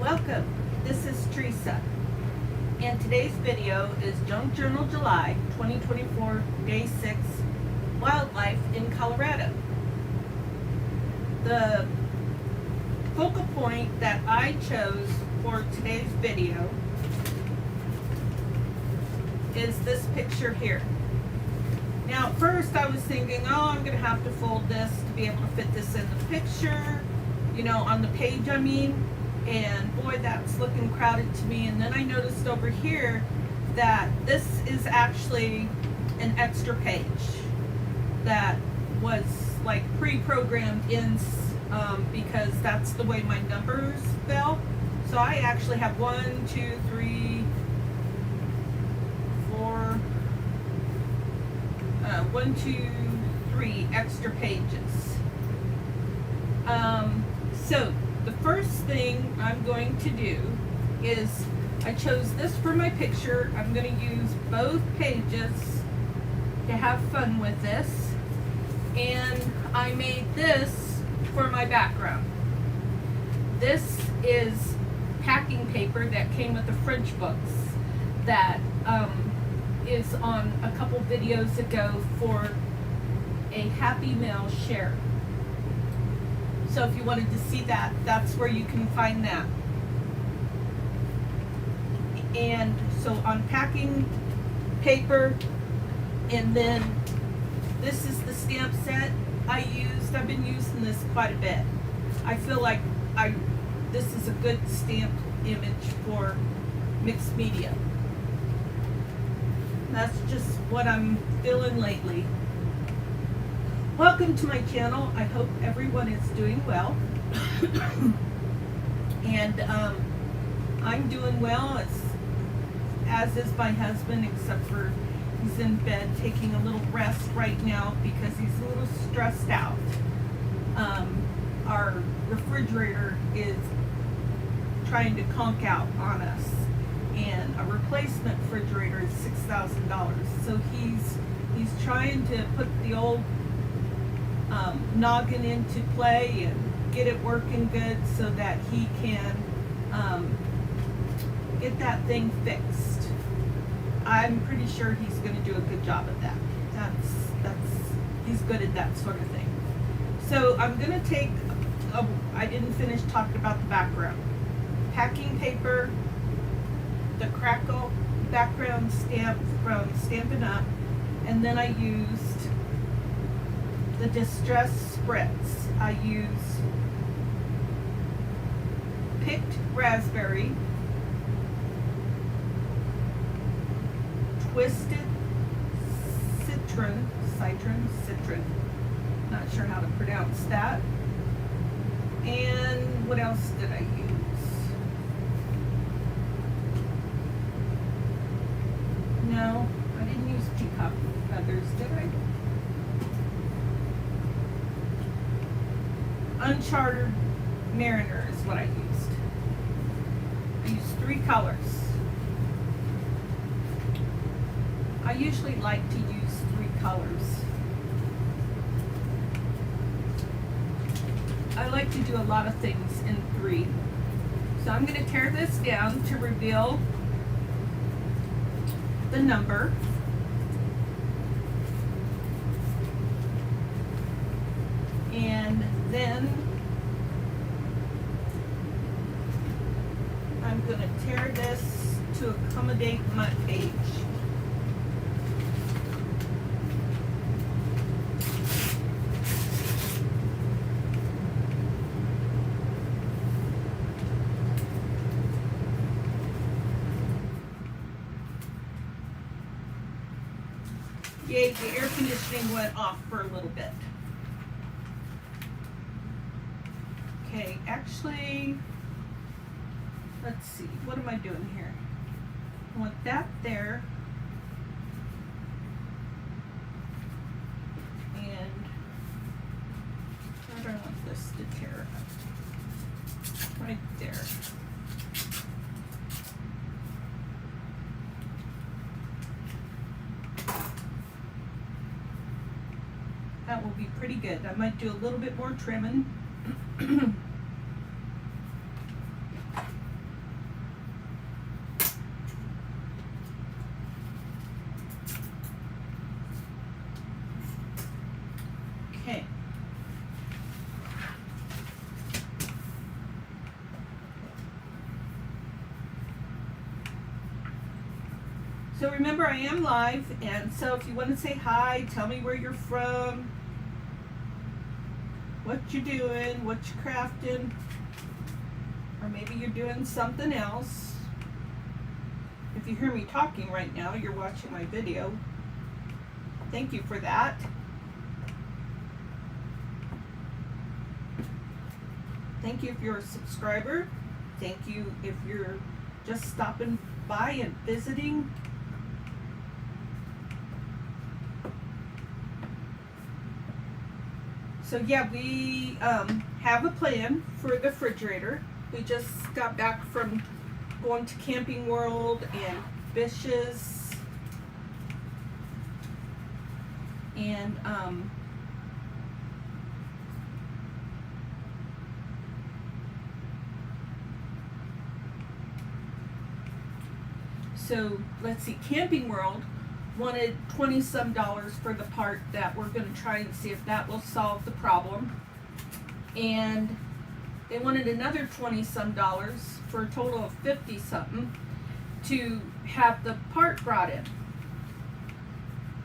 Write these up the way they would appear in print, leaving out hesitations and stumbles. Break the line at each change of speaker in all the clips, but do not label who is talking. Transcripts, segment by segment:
Welcome, this is Teresa, and today's video is Junk Journal July 2024, Day 6, Wildlife in Colorado. The focal point that I chose for today's video is this picture here. Now at first I was thinking, oh, I'm going to have to fold this to be able to fit this in the picture, you know, on the page I mean. And boy, that's looking crowded to me. And then I noticed over here that this is actually an extra page that was like pre-programmed in because that's the way my numbers fell. So I actually have 1, 2, 3, 4, 1, 2, 3 extra pages. So the first thing I'm going to do is I chose this for my picture. I'm going to use both pages to have fun with this, and I made this for my background. This is packing paper that came with the French books that is on a couple videos ago for a Happy Mail share. So if you wanted to see that, that's where you can find that. And so on packing paper, and then this is the stamp set I used. I've been using this quite a bit. I feel like this is a good stamped image for mixed media. That's just what I'm feeling lately. Welcome to my channel. I hope everyone is doing well. And I'm doing well, as is my husband, except for he's in bed taking a little rest right now because he's a little stressed out. Our refrigerator is trying to conk out on us, and a replacement refrigerator is $6,000. So he's trying to put the old noggin into play and get it working good so that he can get that thing fixed. I'm pretty sure he's going to do a good job at that. He's good at that sort of thing. So I'm going to take I didn't finish talking about the background. Packing paper, the Crackle background stamp from Stampin' Up, and then I used the Distress Spritz. I use picked raspberry, twisted citron, not sure how to pronounce that. And what else did I use? No, I didn't use peacock feathers, did I? Uncharted Mariner is what I used. I used 3 colors. I usually like to use 3 colors. I like to do a lot of things in 3. So I'm going to tear this down to reveal the number. And then I'm going to tear this to accommodate my page. Yay, the air conditioning went off for a little bit. Okay, actually, let's see, what am I doing here? I want that there. And where do I want this to tear up? Right there. That will be pretty good. I might do a little bit more trimming. So remember, I am live, and so if you want to say hi, tell me where you're from, what you're doing, what you're crafting, or maybe you're doing something else. If you hear me talking right now, you're watching my video. Thank you for that. Thank you if you're a subscriber. Thank you if you're just stopping by and visiting. So yeah, we have a plan for the refrigerator. We just got back from going to Camping World and Bish's, and so let's see, Camping World wanted $20-some for the part that we're going to try and see if that will solve the problem, and they wanted another $20-some for a total of $50-something to have the part brought in.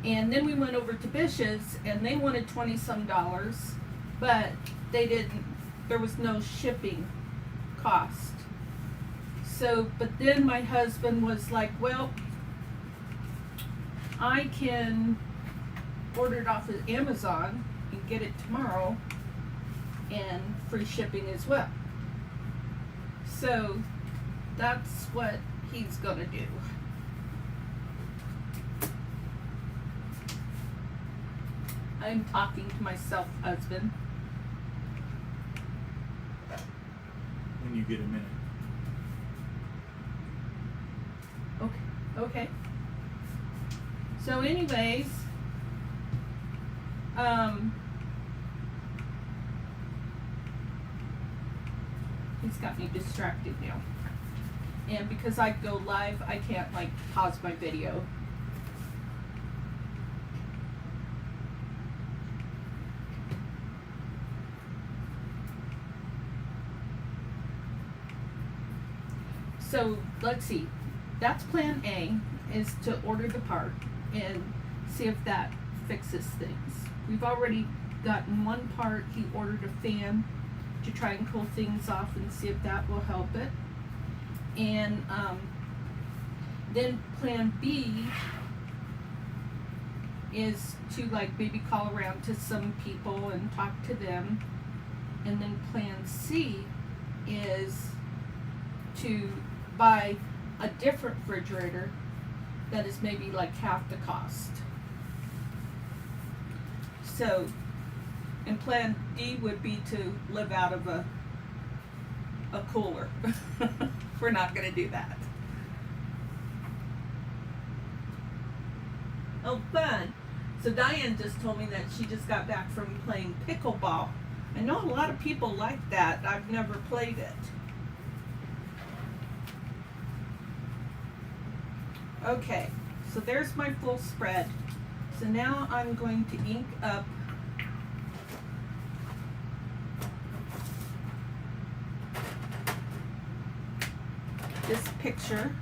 And then we went over to Bish's and they wanted $20-some, but they didn't, there was no shipping cost. So, but then my husband was like, well, I can order it off of Amazon and get it tomorrow and free shipping as well. So that's what he's gonna do. I'm talking to myself, husband.
When you get a minute.
Okay. So anyways, he's got me distracted now. And because I go live, I can't like pause my video. So let's see, that's plan A, is to order the part and see if that fixes things. We've already gotten one part. He ordered a fan to try and cool things off and see if that will help it. And then plan B is to like maybe call around to some people and talk to them. And then plan C is to buy a different refrigerator that is maybe like half the cost. So, and plan D would be to live out of a cooler. We're not going to do that. Oh, fun. So Diane just told me that she just got back from playing pickleball. I know a lot of people like that. I've never played it. Okay, so there's my full spread. So now I'm going to ink up this picture.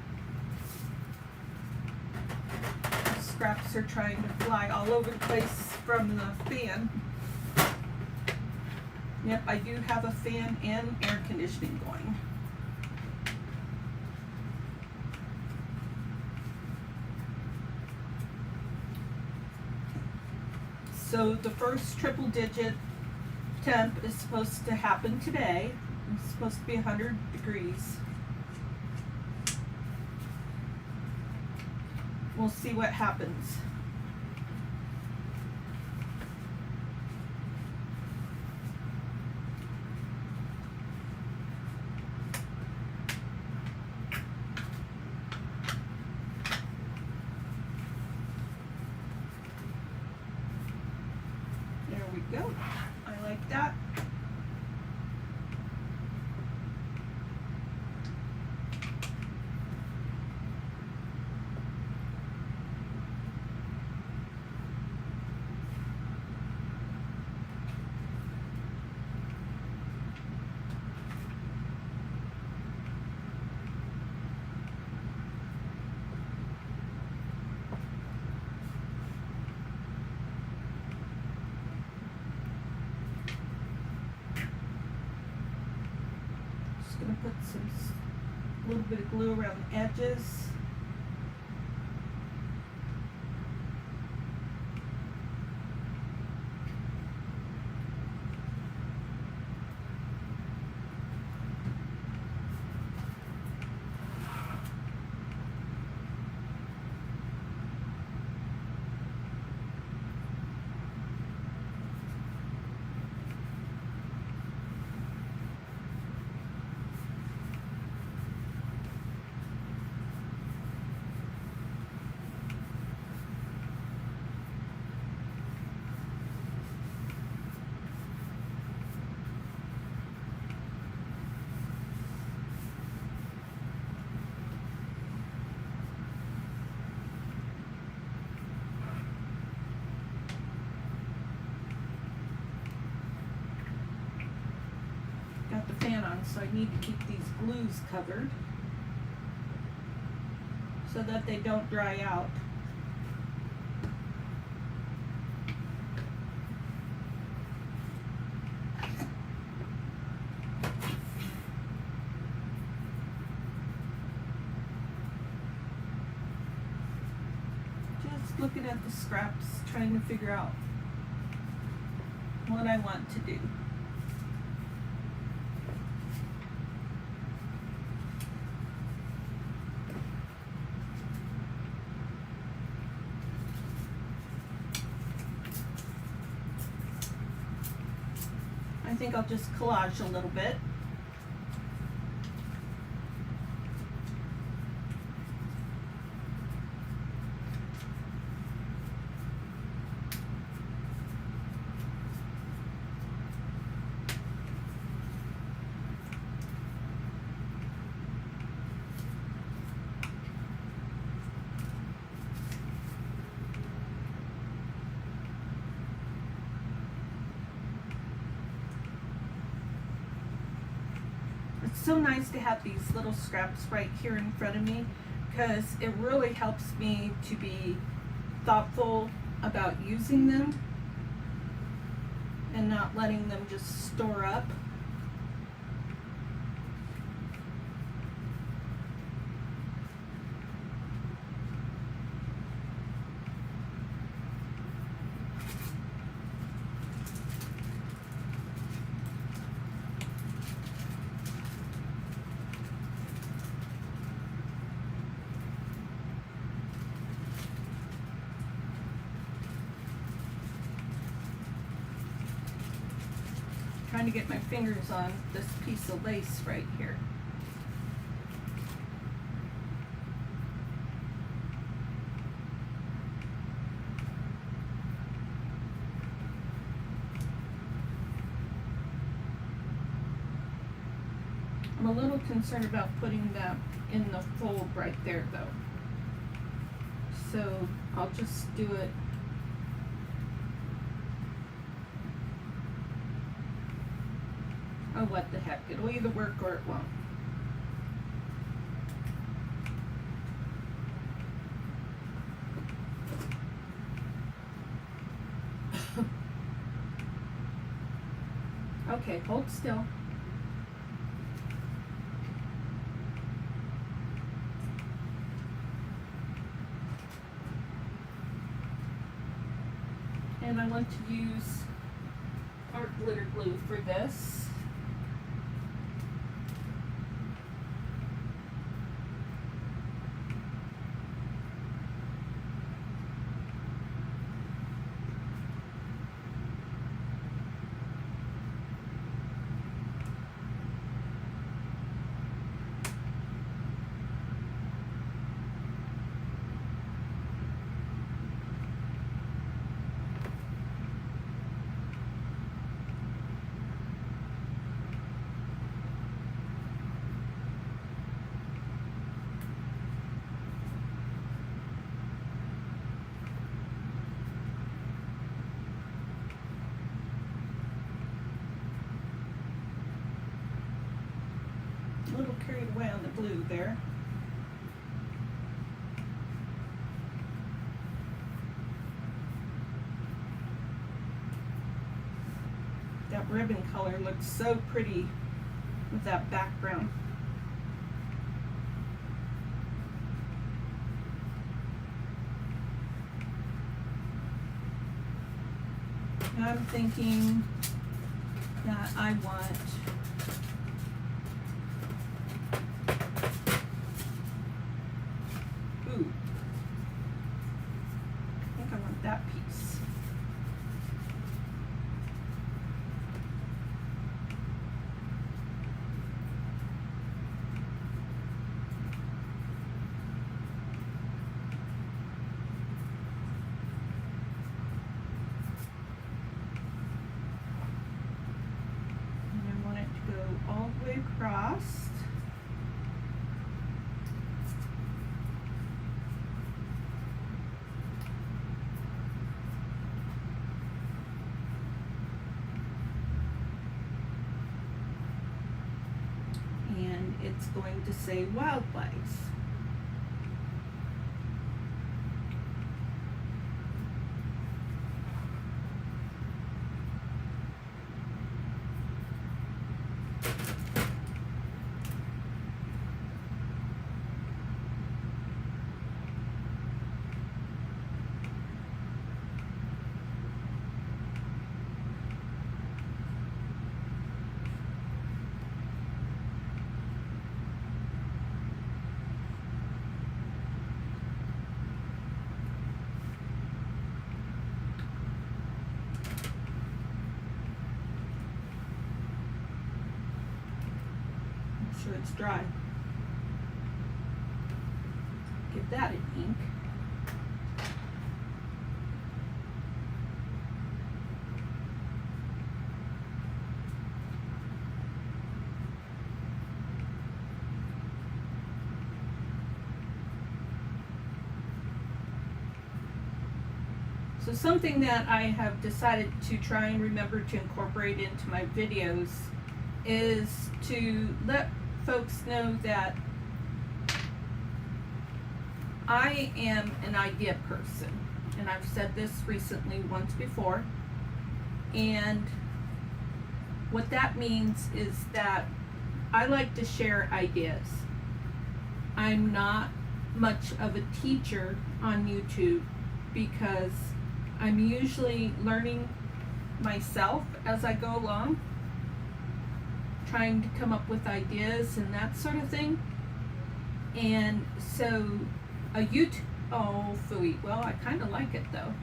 The scraps are trying to fly all over the place from the fan. Yep, I do have a fan and air conditioning going. So the first triple digit temp is supposed to happen today. It's supposed to be 100 degrees. We'll see what happens. There we go. I like that. Just gonna put some little bit of glue around the edges. Got the fan on, so I need to keep these glues covered so that they don't dry out. Just looking at the scraps, trying to figure out what I want to do. I think I'll just collage a little bit. It's so nice to have these little scraps right here in front of me because it really helps me to be thoughtful about using them and not letting them just store up. Trying to get my fingers on this piece of lace right here. I'm a little concerned about putting that in the fold right there though. So I'll just do it . Oh, what the heck, it'll either work or it won't. Okay, hold still. And I want to use Art Glitter Glue for this. A little carried away on the blue there. That ribbon color looks so pretty with that background. Now I'm thinking that I want I think I want that piece. All the way across. And it's going to say wildlife. Sure it's dry. Give that an ink. So something that I have decided to try and remember to incorporate into my videos is to let folks know that I am an idea person, and I've said this recently once before, and what that means is that I like to share ideas. I'm not much of a teacher on YouTube because I'm usually learning myself as I go along, trying to come up with ideas and that sort of thing. And so a YouTube, oh phooey, well I kind of like it though.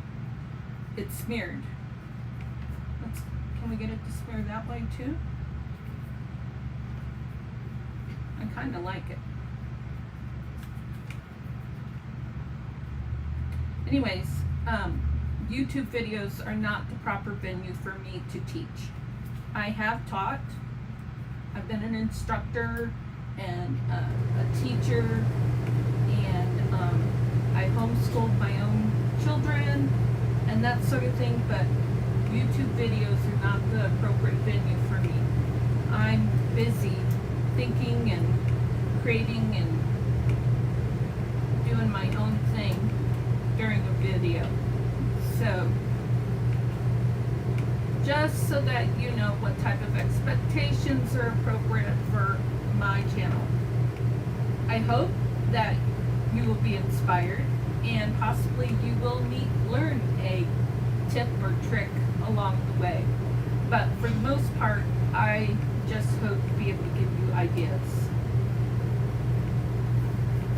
It's smeared. Can we get it to smear that way too? I kind of like it. Anyways, YouTube videos are not the proper venue for me to teach. I have taught. I've been an instructor and a teacher, and I homeschooled my own children and that sort of thing, but YouTube videos are not the appropriate venue for me. I'm busy thinking and creating and doing my own thing during a video. So, just so that you know what type of expectations are appropriate for my channel. I hope that you will be inspired and possibly you will learn a tip or trick along the way. But for the most part, I just hope to be able to give you ideas.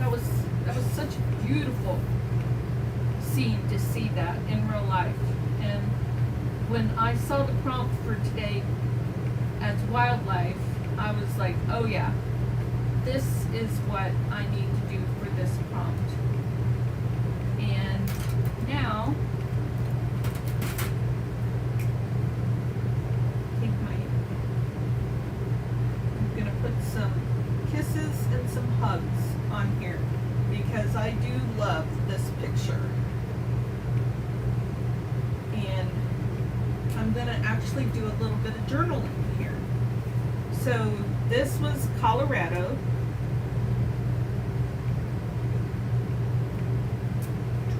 That was such a beautiful scene to see that in real life. And when I saw the prompt for today as wildlife, I was like, oh yeah, this is what I need to do for this prompt. And now, I'm gonna put some kisses and some hugs on here because I do love this picture. And I'm gonna actually do a little bit of journaling here. So this was Colorado.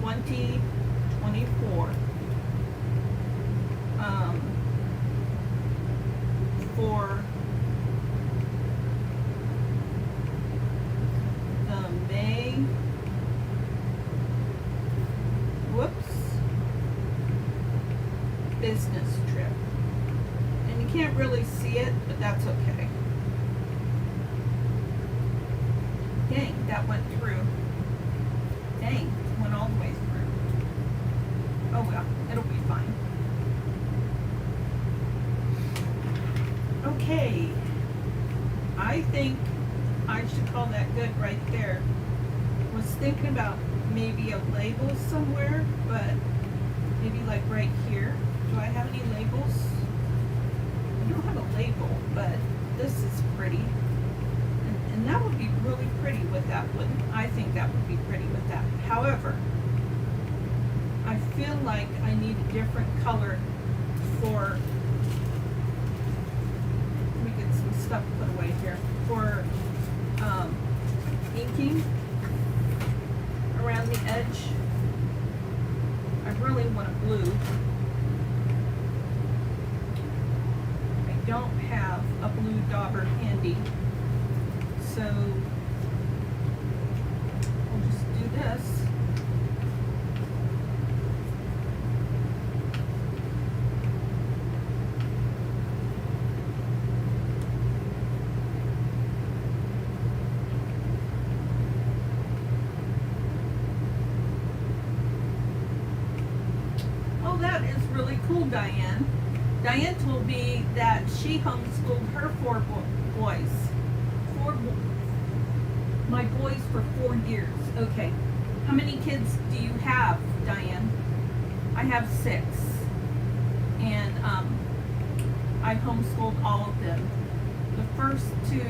2024. For Dang, that went through. Dang, went all the way through. Oh well, it'll be fine. Okay, I think I should call that good right there. Was thinking about maybe a label somewhere, but maybe like right here. Do I have any labels? I don't have a label, but this is pretty. And that would be really pretty with that, wouldn't it? I think that would be pretty with that. However, I feel like I need a different color for, let me get some stuff put away here, for inking around the edge. I really want a blue. I don't have a blue dauber handy, so I'll just do this. Oh, that is really cool, Diane. Diane told me that she homeschooled her four boys. My boys for 4 years. Okay. How many kids do you have, Diane? I have 6. And I homeschooled all of them. The first 2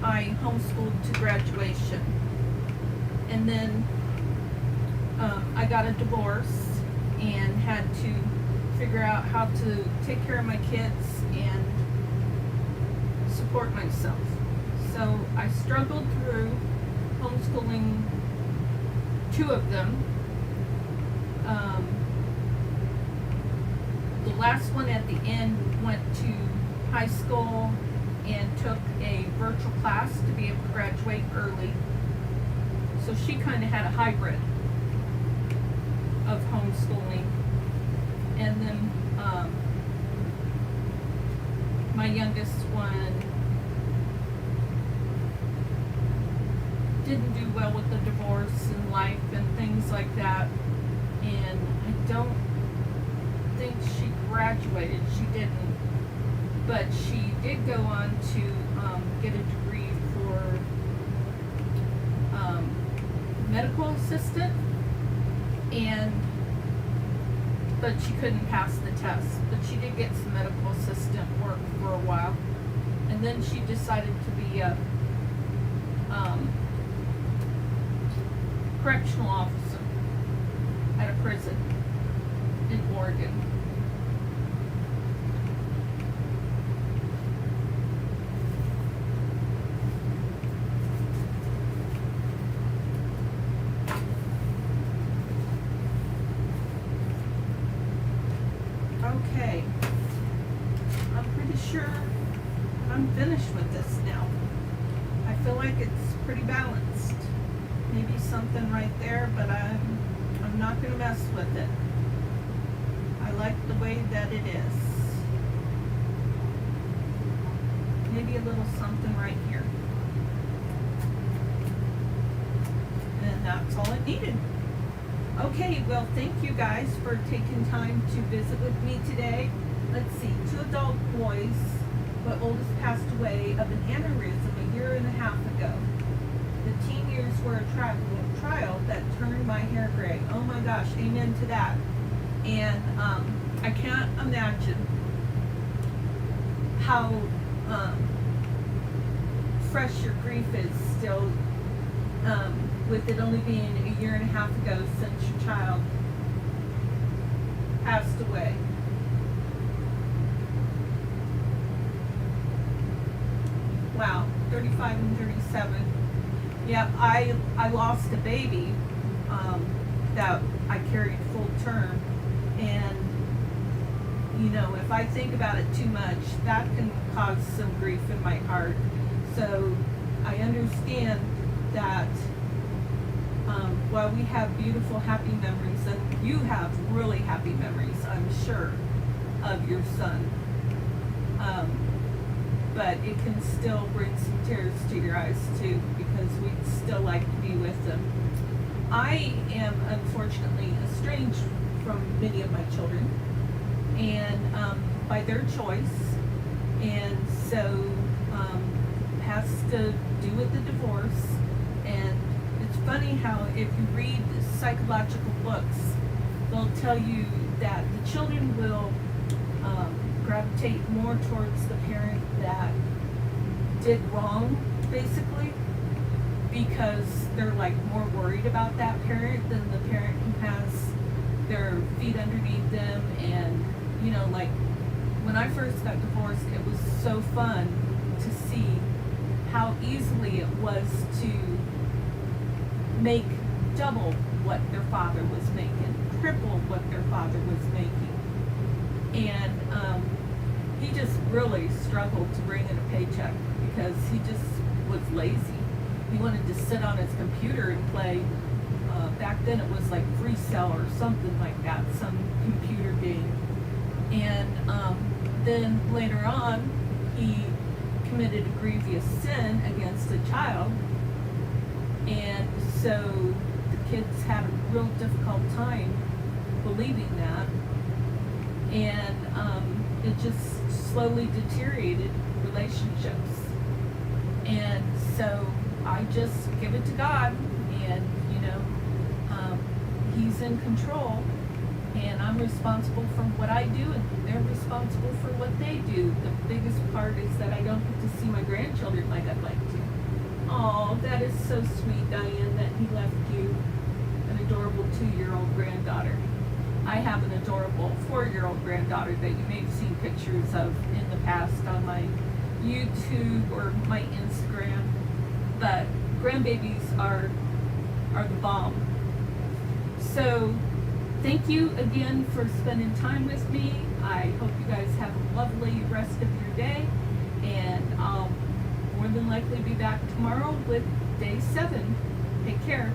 I homeschooled to graduation. And then I got a divorce and had to figure out how to take care of my kids and support myself. So I struggled through homeschooling 2 of them. The last one at the end went to high school and took a virtual class to be able to graduate early. So she kind of had a hybrid of homeschooling. And then my youngest one didn't do well with the divorce and life and things like that. And I don't think she graduated. She didn't. But she did go on to get a degree for medical assistant. But she couldn't pass the test. But she did get some medical assistant work for a while. And then she decided to be a correctional officer at a prison in Oregon. Okay, I'm pretty sure I'm finished with this now. I feel like it's pretty balanced. Maybe something right there, but I'm not going to mess with it. I like the way that it is. Maybe a little something right here. And that's all it needed. Okay, well, thank you guys for taking time to visit with me today. Let's see, 2 adult boys, but oldest passed away of an aneurysm a year and a half ago. The teen years were a trial that turned my hair gray. Oh my gosh, amen to that. And I can't imagine how fresh your grief is still, with it only being a year and a half ago since your child passed away. Wow, 35 and 37. Yeah, I lost a baby that I carried full term, and you know, if I think about it too much, that can cause some grief in my heart. So I understand that while we have beautiful, happy memories, and you have really happy memories, I'm sure, of your son. but it can still bring some tears to your eyes too, because we'd still like to be with them. I am unfortunately estranged from many of my children, and by their choice, and so has to do with the divorce. And it's funny how if you read psychological books, they'll tell you that the children will gravitate more towards the parent that did wrong, basically, because they're like more worried about that parent than the parent who has their feet underneath them. And you know, like when I first got divorced, it was so fun to see how easily it was to make double what their father was making, triple what their father was making. And he just really struggled to bring in a paycheck because he just was lazy. He wanted to sit on his computer and play. Back then it was like Free Cell or something like that, some computer game. And then later on, he committed a grievous sin against a child. And so the kids had a real difficult time believing that. And it just slowly deteriorated relationships. And so I just give it to God, and you know, He's in control, and I'm responsible for what I do, and they're responsible for what they do. The biggest part is that I don't get to see my grandchildren like I'd like to. Oh, that is so sweet, Diane, that he left you an adorable 2-year-old granddaughter. I have an adorable 4-year-old granddaughter that you may have seen pictures of in the past on my YouTube or my Instagram. But grandbabies are the bomb. So thank you again for spending time with me. I hope you guys have a lovely rest of your day, and I'll more than likely be back tomorrow with day 7. Take care.